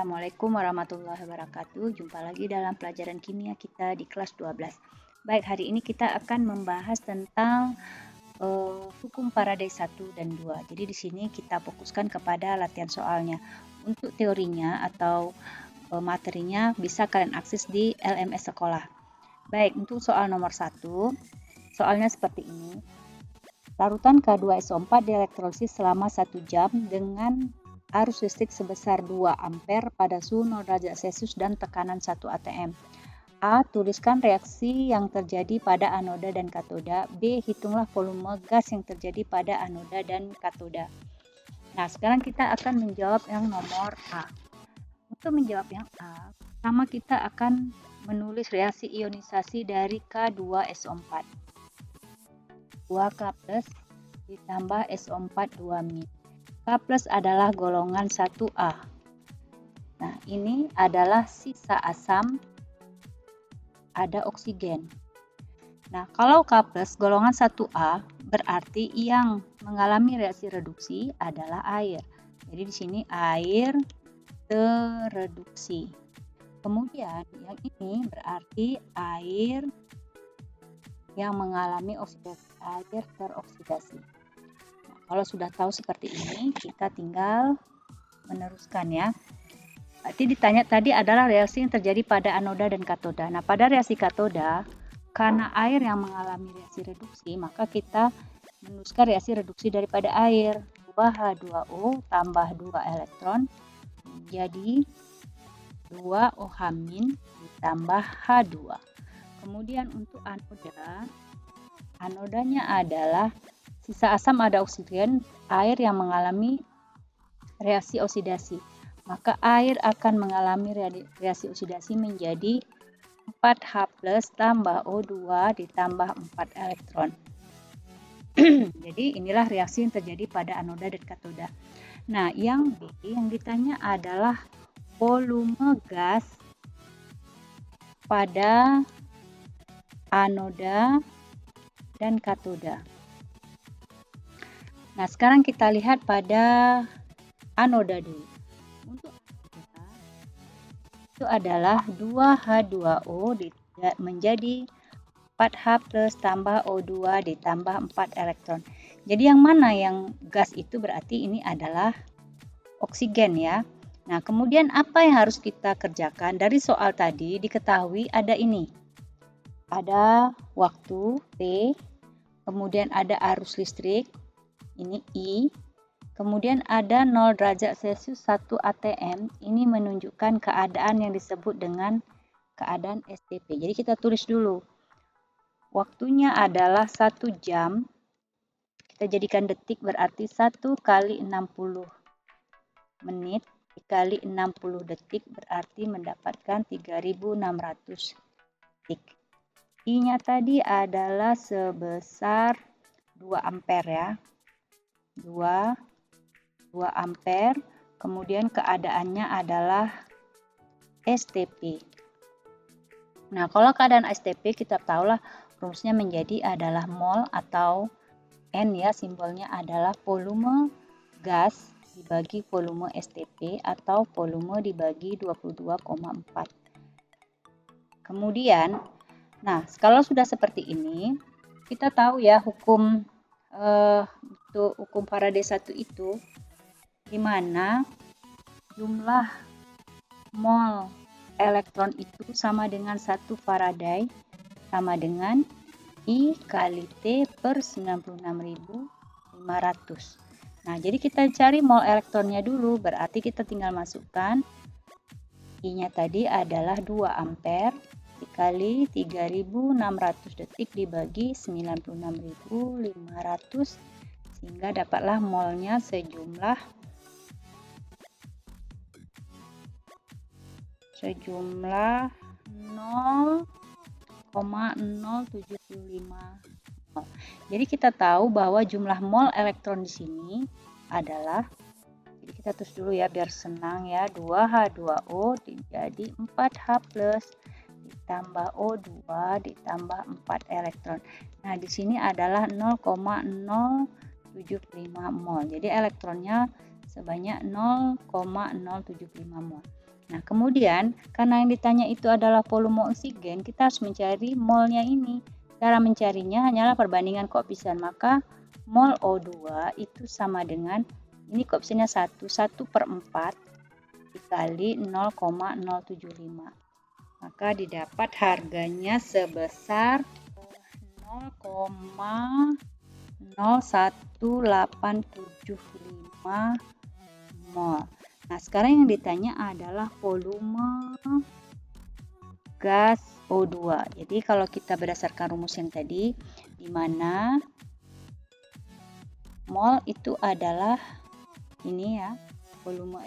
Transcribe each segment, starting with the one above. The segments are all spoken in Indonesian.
Assalamualaikum warahmatullahi wabarakatuh. Jumpa lagi dalam pelajaran kimia kita di kelas 12. Baik, hari ini kita akan membahas tentang hukum Faraday 1 dan 2. Jadi di sini kita fokuskan kepada latihan soalnya. Untuk teorinya atau materinya bisa kalian akses di LMS sekolah. Baik, untuk soal nomor 1, soalnya seperti ini. Larutan K2SO4 dielektrolisis selama 1 jam dengan arus listrik sebesar 2 ampere pada suhu 0 derajat Celcius dan tekanan 1 atm. A. Tuliskan reaksi yang terjadi pada anoda dan katoda. B. Hitunglah volume gas yang terjadi pada anoda dan katoda. Nah, sekarang kita akan menjawab yang nomor A. Untuk menjawab yang A, pertama kita akan menulis reaksi ionisasi dari K2SO4. 2K plus ditambah SO4 2-. K plus adalah golongan 1A. Nah, ini adalah sisa asam, ada oksigen. Nah, kalau K plus golongan 1A, berarti yang mengalami reaksi reduksi adalah air. Jadi di sini air tereduksi. Kemudian yang ini berarti air yang mengalami oksidasi, air teroksidasi. Kalau sudah tahu seperti ini, kita tinggal meneruskan ya. Berarti ditanya tadi adalah reaksi yang terjadi pada anoda dan katoda. Nah, pada reaksi katoda, karena air yang mengalami reaksi reduksi, maka kita menuliskan reaksi reduksi daripada air. 2H2O tambah 2 elektron menjadi 2OH- ditambah H2. Kemudian untuk anoda, anodanya adalah sisa asam ada oksigen, air yang mengalami reaksi oksidasi. Maka air akan mengalami reaksi oksidasi menjadi 4H plus tambah O2 ditambah 4 elektron. Jadi inilah reaksi yang terjadi pada anoda dan katoda. Nah, yang B yang ditanya adalah volume gas pada anoda dan katoda. Nah, sekarang kita lihat pada anoda dulu. Untuk anoda, itu adalah 2H2O menjadi 4H plus tambah O2 ditambah 4 elektron. Jadi yang mana yang gas itu berarti ini adalah oksigen ya. Nah, kemudian apa yang harus kita kerjakan? Dari soal tadi diketahui ada ini. Ada waktu T, kemudian ada arus listrik, ini I, kemudian ada 0 derajat Celcius 1 atm, ini menunjukkan keadaan yang disebut dengan keadaan STP. Jadi kita tulis dulu. Waktunya adalah 1 jam, kita jadikan detik berarti 1 kali 60 menit dikali 60 detik berarti mendapatkan 3600 detik. I-nya tadi adalah sebesar 2 ampere ya. 2 ampere, kemudian keadaannya adalah STP. Nah, kalau keadaan STP kita tahulah rumusnya menjadi adalah mol atau N ya, simbolnya adalah volume gas dibagi volume STP atau volume dibagi 22,4. Kemudian, nah kalau sudah seperti ini, kita tahu ya hukum untuk hukum Faraday 1 itu di mana jumlah mol elektron itu sama dengan 1 Faraday sama dengan I kali T per 96.500. Nah, jadi kita cari mol elektronnya dulu, berarti kita tinggal masukkan I-nya tadi adalah 2 ampere dikali 3600 detik dibagi 96.500 sehingga dapatlah molnya sejumlah 0,075 mol. Jadi kita tahu bahwa jumlah mol elektron di sini adalah, jadi kita tulis dulu ya biar senang ya, 2H2O jadi 4H plus ditambah O2 ditambah 4 elektron. Nah, di sini adalah 0,075 mol. Jadi elektronnya sebanyak 0,075 mol. Nah, kemudian karena yang ditanya itu adalah volume oksigen, kita harus mencari molnya ini. Cara mencarinya hanyalah perbandingan koefisien, maka mol O2 itu sama dengan, ini koefisiennya 1 per 4 dikali 0,075. Maka didapat harganya sebesar 0,01875 mol. Nah, sekarang yang ditanya adalah volume gas O2. Jadi kalau kita berdasarkan rumus yang tadi, di mana mol itu adalah ini ya, volume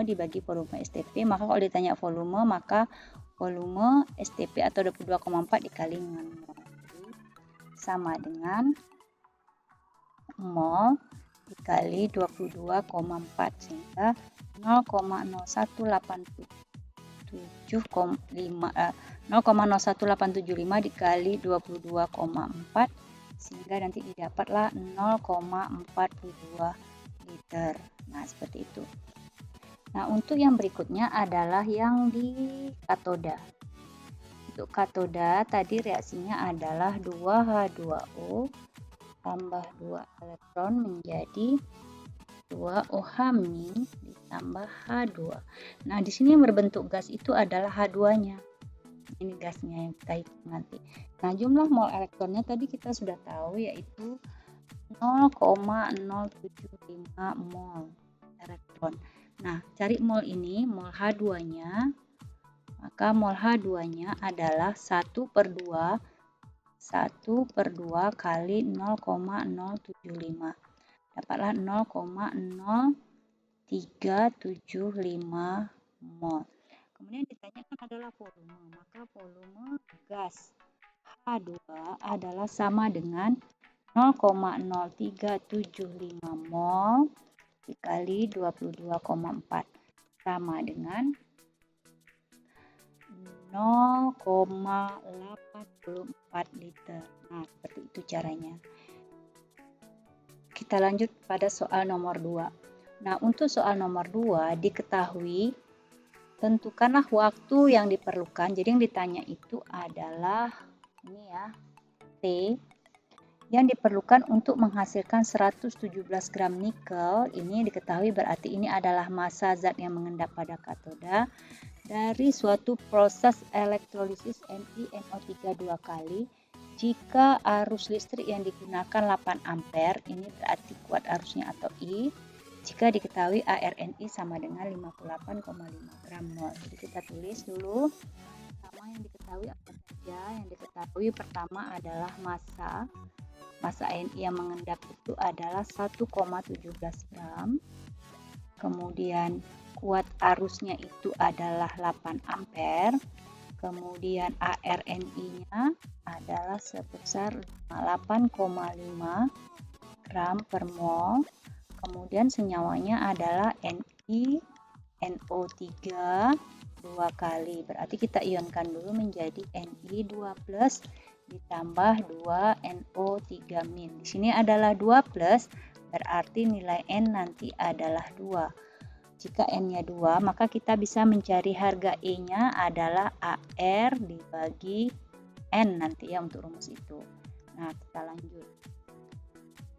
dibagi volume STP, maka kalau ditanya volume, maka volume STP atau 22,4 dikali dengan mol. Jadi, sama dengan mol dikali 22,4, sehingga 0,01875 dikali 22,4, sehingga nanti didapatlah 0,42 liter. Nah, seperti itu. Nah, untuk yang berikutnya adalah yang di katoda. Untuk katoda tadi reaksinya adalah 2H2O tambah 2 elektron menjadi 2OH- ditambah H2. Nah, di sini yang berbentuk gas itu adalah H2-nya. Ini gasnya yang kita hitung nanti. Nah, jumlah mol elektronnya tadi kita sudah tahu, yaitu 0,075 mol elektron. Nah, cari mol ini, mol H2-nya. Maka mol H2-nya adalah 1 per 2 kali 0,075. Dapatlah 0,0375 mol. Kemudian ditanyakan adalah volume, maka volume gas H2 adalah sama dengan 0,0375 mol dikali 22,4, sama dengan 0,84 liter. Nah, seperti itu caranya. Kita lanjut pada soal nomor 2. Nah, untuk soal nomor 2 diketahui tentukanlah waktu yang diperlukan. Jadi yang ditanya itu adalah ini ya, T yang diperlukan untuk menghasilkan 117 gram nikel. Ini diketahui berarti ini adalah massa zat yang mengendap pada katoda dari suatu proses elektrolisis NiNO3 2 kali. Jika arus listrik yang digunakan 8 ampere, ini berarti kuat arusnya atau I. Jika diketahui ARNI sama dengan 58,5 gram mol. Jadi kita tulis dulu. Pertama yang diketahui apa saja? Yang diketahui pertama adalah massa. Massa Ni yang mengendap itu adalah 1,17 gram. Kemudian kuat arusnya itu adalah 8 ampere. Kemudian ARNI-nya adalah sebesar 58,5 gram per mol. Kemudian senyawanya adalah NiNO3 2 kali. Berarti kita ionkan dulu menjadi Ni2+ ditambah 2NO3-. Di sini adalah 2+, berarti nilai N nanti adalah 2. Jika N-nya 2, maka kita bisa mencari harga E-nya adalah AR dibagi N nanti ya untuk rumus itu. Nah, kita lanjut.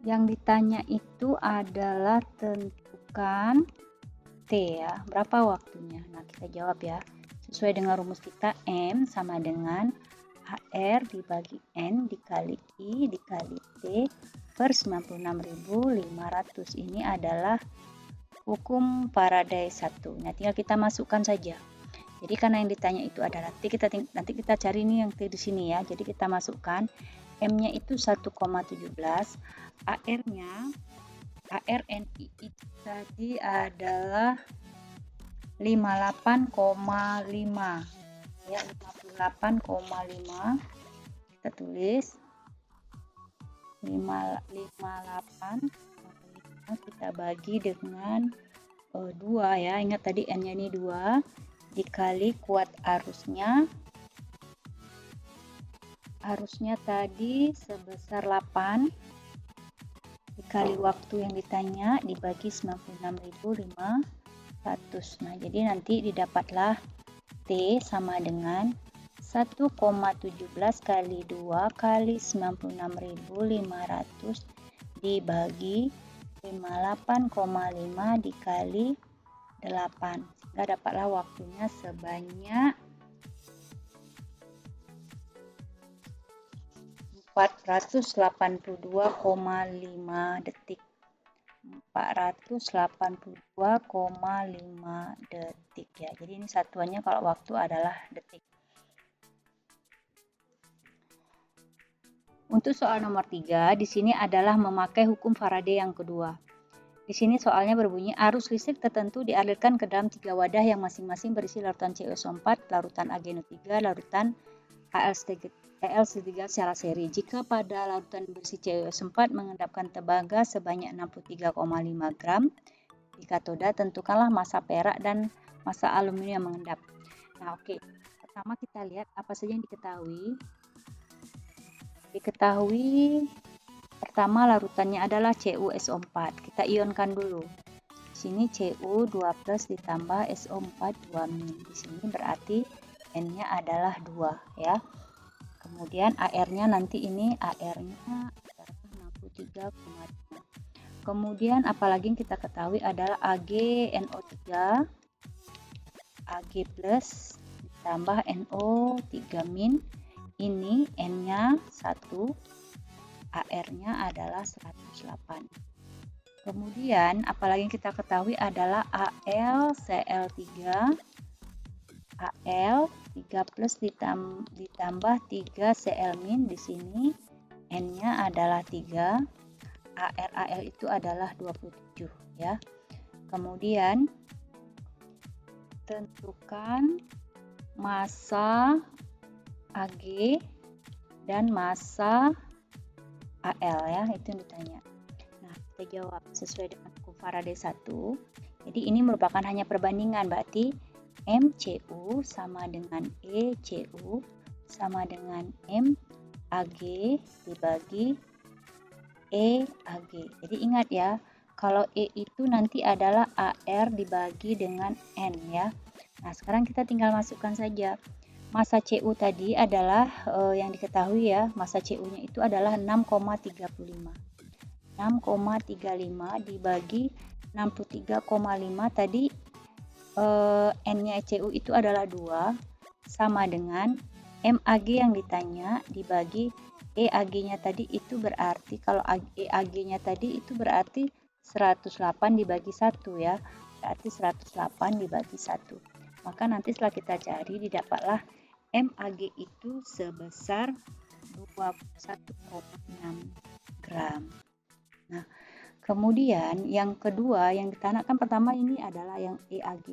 Yang ditanya itu adalah tentukan T ya, berapa waktunya. Nah, kita jawab ya. Sesuai dengan rumus kita, M sama dengan AR dibagi N dikali I dikali T per 96.500. Ini adalah hukum Faraday 1. Nah, tinggal kita masukkan saja. Jadi karena yang ditanya itu adalah T, nanti kita cari nih yang T di sini ya. Jadi kita masukkan M-nya itu 1,17, AR-nya ARNI itu tadi adalah 58,5 ya, 58,5. Kita tulis 58 kita bagi dengan 2 ya. Ingat tadi N-nya ini 2 dikali kuat arusnya. Arusnya tadi sebesar 8 dikali waktu yang ditanya dibagi 96.500 100. Nah, jadi nanti didapatlah T sama dengan 1,17 kali 2 kali 96.500 dibagi 58,5 dikali 8. Sehingga dapatlah waktunya sebanyak 482,5 detik. 482,5 detik ya. Jadi ini satuannya kalau waktu adalah detik. Untuk soal nomor 3, di sini adalah memakai hukum Faraday yang kedua. Di sini soalnya berbunyi arus listrik tertentu dialirkan ke dalam 3 wadah yang masing-masing berisi larutan CuSO4, larutan AgNO3, larutan Al3 secara seri. Jika pada larutan berisi CuSO4 mengendapkan tembaga sebanyak 63,5 gram di katoda, tentukanlah massa perak dan massa aluminium yang mengendap. Nah, oke. Pertama kita lihat apa saja yang diketahui. Pertama larutannya adalah CuSO4. Kita ionkan dulu. Di sini Cu2+ ditambah SO4 2-. Di sini berarti N-nya adalah 2 ya. Kemudian AR-nya nanti ini AR-nya adalah 63,5. Kemudian apalagi yang kita ketahui adalah AgNO3 Ag+ ditambah NO3-. Ini N-nya 1, AR-nya adalah 108. Kemudian apalagi yang kita ketahui adalah AlCl3 ditambah 3Cl- di sini N-nya adalah 3, AR itu adalah 27 ya. Kemudian tentukan massa Ag dan massa Al ya, itu yang ditanya. Nah, kita jawab sesuai dengan hukum Faraday 1. Jadi ini merupakan hanya perbandingan, berarti MCu sama dengan ECu sama dengan MAg dibagi EAg. Jadi ingat ya, kalau E itu nanti adalah AR dibagi dengan N ya. Nah, sekarang kita tinggal masukkan saja. Massa Cu tadi adalah yang diketahui ya, massa Cu-nya itu adalah 6,35. 6,35 dibagi 63,5 tadi N-nya Cu itu adalah 2 sama dengan MAg yang ditanya dibagi EAg-nya tadi itu berarti kalau EAg-nya tadi itu berarti 108 dibagi 1 ya. Berarti 108 dibagi 1. Maka nanti setelah kita cari didapatlah MAg itu sebesar 21,6 gram. Nah, kemudian yang kedua yang ditanyakan pertama ini adalah yang MAg.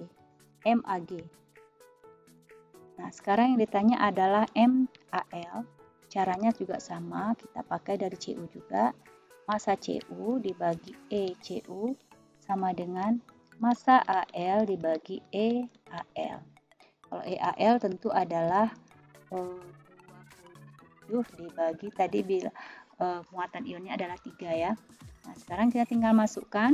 Nah, sekarang yang ditanya adalah MAl. Caranya juga sama, kita pakai dari Cu juga. Massa Cu dibagi ECu sama dengan massa Al dibagi EAl. Kalau EAl tentu adalah 27 dibagi tadi muatan ionnya adalah 3 ya. Nah, sekarang kita tinggal masukkan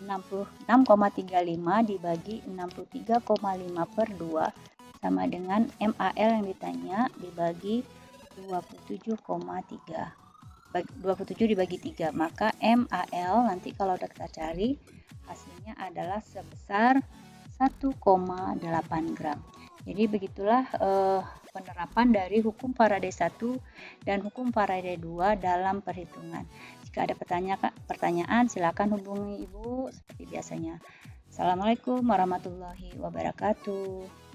66,35 dibagi 63,5 per 2 sama dengan MAl yang ditanya dibagi 27,3. 27 dibagi 3, maka MAl nanti kalau udah kita cari hasilnya adalah sebesar 1,8 gram. Jadi begitulah penerapan dari hukum Faraday 1 dan hukum Faraday 2 dalam perhitungan. Jika ada pertanyaan silakan hubungi Ibu seperti biasanya. Assalamualaikum warahmatullahi wabarakatuh.